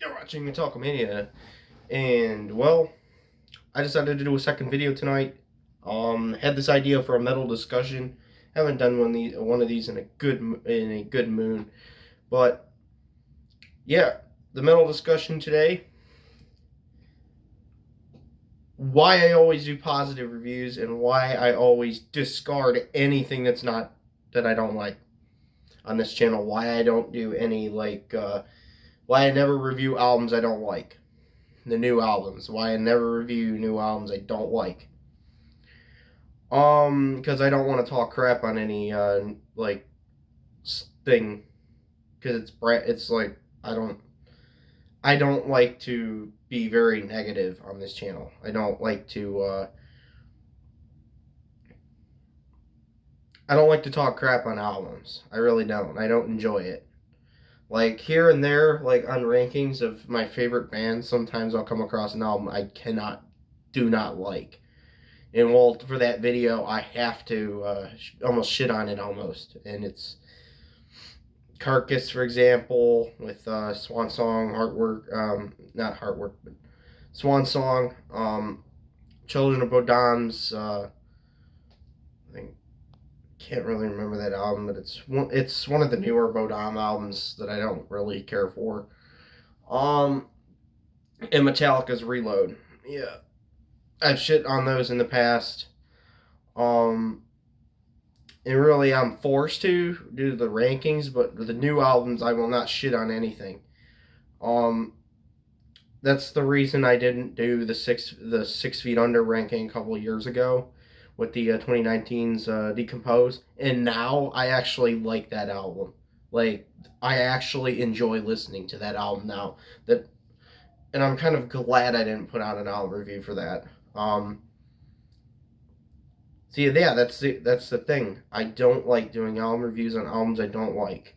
You're watching Metalcomania, and well, I decided to do a second video tonight. Had this idea for a metal discussion. Haven't done one of these in a good moon, but yeah, the metal discussion today. Why I always do positive reviews and why I always discard anything that I don't like on this channel. Why I don't do any why I never review albums I don't like. The new albums. Why I never review new albums I don't like. Because I don't want to talk crap on any thing. Because it's like I don't like to be very negative on this channel. I don't like to talk crap on albums. I really don't. I don't enjoy it. Like here and there, like on rankings of my favorite bands, sometimes I'll come across an album I do not like. And well, for that video, I have to almost shit on it almost. And it's Carcass, for example, with Swan Song, Heartwork, not Heartwork, but Swan Song, Children of Bodam's. I think can't really remember that album, but it's one of the newer Bodam albums that I don't really care for. Um, and Metallica's Reload. Yeah, I've shit on those in the past. Um, and really, I'm forced to due to the rankings, but the new albums, I will not shit on anything. Um, that's the reason I didn't do the 6 Feet Under ranking a couple of years ago with the 2019's Decompose, and now I actually like that album. Like I actually enjoy listening to that album now. That and I'm kind of glad I didn't put out an album review for that. See, yeah, that's the thing. I don't like doing album reviews on albums I don't like.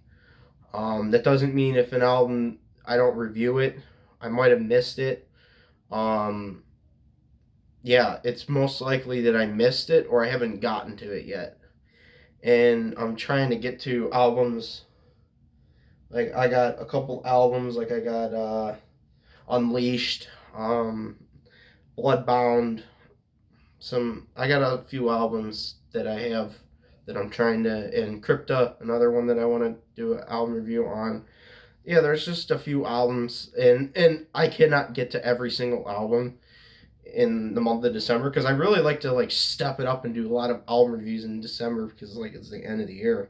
That doesn't mean if an album I don't review it, I might have missed it. Um, yeah, it's most likely that I missed it or I haven't gotten to it yet. And I'm trying to get to albums. Like I got a couple albums. Like I got Unleashed, Bloodbound. I got a few albums that I have that I'm trying to, and Crypta, another one that I want to do an album review on. Yeah, there's just a few albums, and I cannot get to every single album in the month of December because I really like to like step it up and do a lot of album reviews in December because like it's the end of the year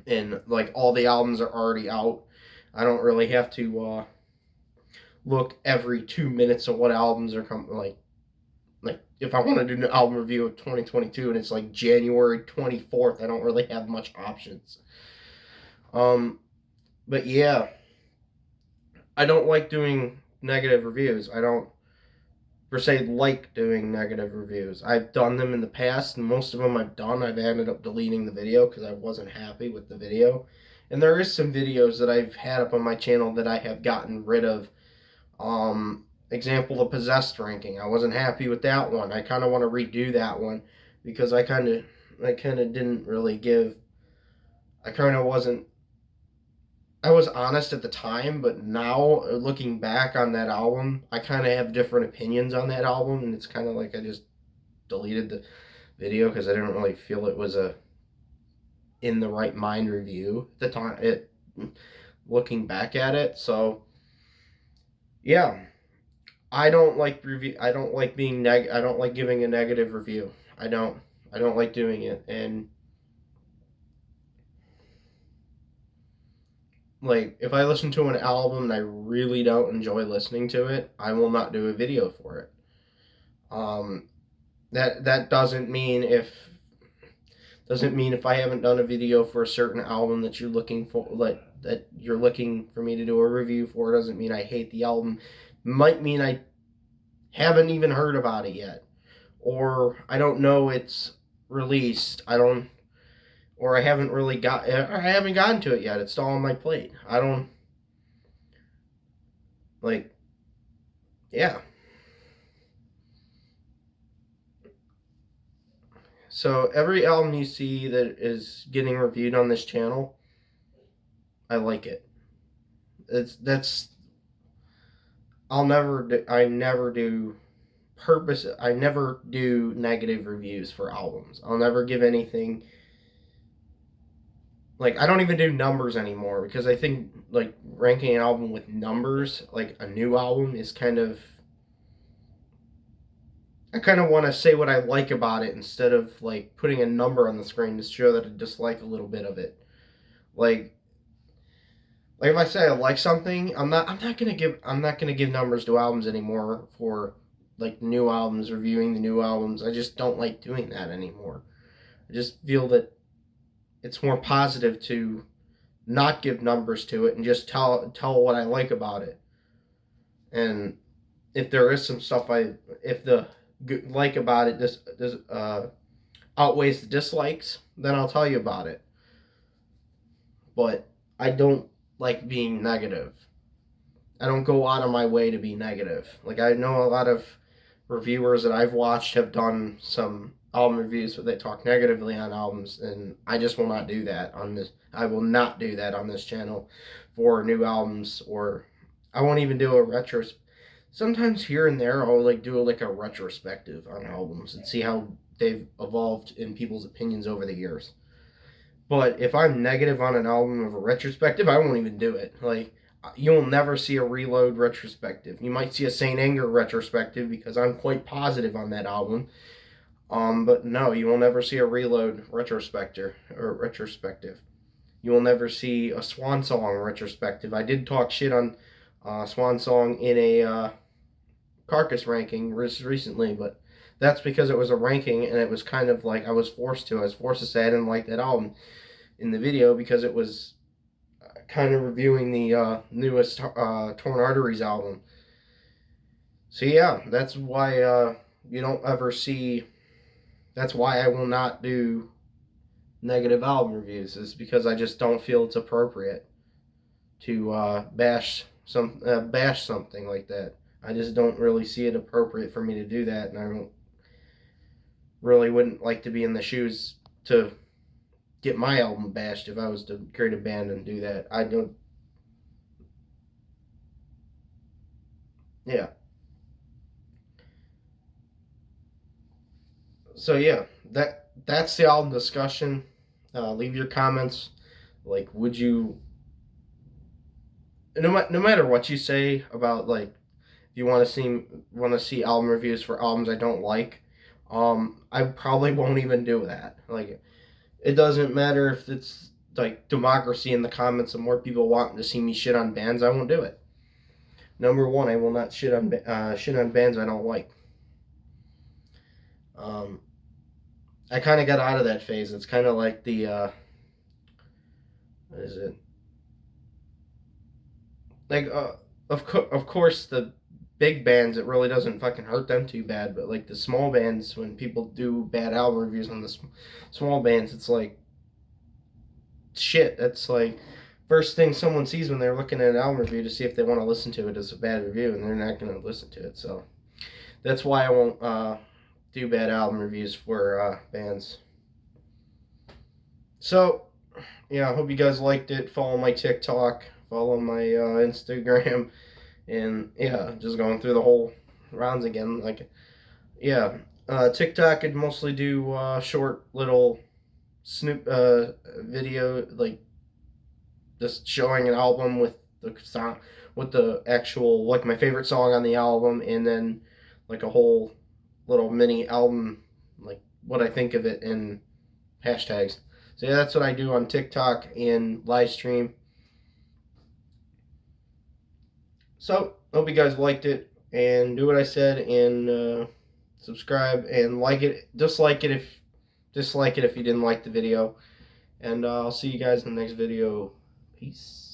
and like all the albums are already out. I don't really have to look every 2 minutes of what albums are coming. Like if I want to do an album review of 2022 and it's like January 24th, I don't really have much options. Um, but yeah, I don't like doing negative reviews. I don't per se like doing negative reviews. I've done them in the past, and most of them I've ended up deleting the video because I wasn't happy with the video. And there is some videos that I've had up on my channel that I have gotten rid of. Example, the Possessed ranking. I wasn't happy with that one. I kind of want to redo that one because I kind of didn't really give. I kind of wasn't I was honest at the time, but now looking back on that album, I kind of have different opinions on that album, and it's kind of like I just deleted the video because I didn't really feel it was a in the right mind review at the time. It looking back at it, so yeah, I don't like review. I don't like being I don't like giving a negative review. I don't. I don't like doing it, and like if I listen to an album and I really don't enjoy listening to it, I will not do a video for it. Um, that doesn't mean if I haven't done a video for a certain album that you're looking for like that you're looking for me to do a review for doesn't mean I hate the album. Might mean I haven't even heard about it yet, or I don't know it's released. I don't, or I haven't really got, or I haven't gotten to it yet. It's still on my plate. I don't like, yeah. So every album you see that is getting reviewed on this channel, I like it. It's that's I never do I never do negative reviews for albums. I'll never give anything, like, I don't even do numbers anymore, because I think, like, ranking an album with numbers, like a new album, is kind of, I kind of want to say what I like about it instead of like putting a number on the screen to show that I dislike a little bit of it. Like if I say I like something, I'm not gonna give numbers to albums anymore for like new albums, reviewing the new albums. I just don't like doing that anymore. I just feel that it's more positive to not give numbers to it and just tell what I like about it. And if there is some stuff if the like about it this outweighs the dislikes, then I'll tell you about it. But I don't like being negative. I don't go out of my way to be negative. Like, I know a lot of reviewers that I've watched have done some album reviews where they talk negatively on albums, and I just will not do that on this. I will not do that on this channel for new albums, or I won't even do a retro. Sometimes here and there, I'll like do like a retrospective on albums and see how they've evolved in people's opinions over the years. But if I'm negative on an album of a retrospective, I won't even do it. Like, you'll never see a Reload retrospective. You might see a Saint Anger retrospective because I'm quite positive on that album. But no, you will never see a Reload retrospective. You will never see a Swan Song retrospective. I did talk shit on Swan Song in a Carcass ranking recently, but that's because it was a ranking and it was kind of like I was forced to. I was forced to say I didn't like that album in the video because it was kind of reviewing the newest Torn Arteries album. So yeah, that's why you don't ever see. That's why I will not do negative album reviews. Is because I just don't feel it's appropriate to bash something like that. I just don't really see it appropriate for me to do that, and I don't really wouldn't like to be in the shoes to get my album bashed if I was to create a band and do that. I don't. Yeah. So yeah, that's the album discussion. Leave your comments. Like, would you? No matter what you say about, like, if you want to see album reviews for albums I don't like, I probably won't even do that. Like, it doesn't matter if it's like democracy in the comments and more people wanting to see me shit on bands. I won't do it. Number one, I will not shit on bands I don't like. Um, I kind of got out of that phase. It's kind of like the what is it? Like of course the big bands, it really doesn't fucking hurt them too bad, but like the small bands, when people do bad album reviews on the small bands, it's like shit. That's like first thing someone sees when they're looking at an album review to see if they want to listen to it is a bad review, and they're not going to listen to it. So that's why I won't do bad album reviews for bands. So yeah, I hope you guys liked it. Follow my TikTok, follow my Instagram, and yeah, just going through the whole rounds again. Like, yeah, TikTok could mostly do short little snoop video, like just showing an album with the song, with the actual, like, my favorite song on the album, and then like a whole little mini album, like what I think of it in hashtags. So yeah, that's what I do on TikTok and live stream. So hope you guys liked it, and do what I said, and subscribe and like it. Dislike it if you didn't like the video, and I'll see you guys in the next video. Peace.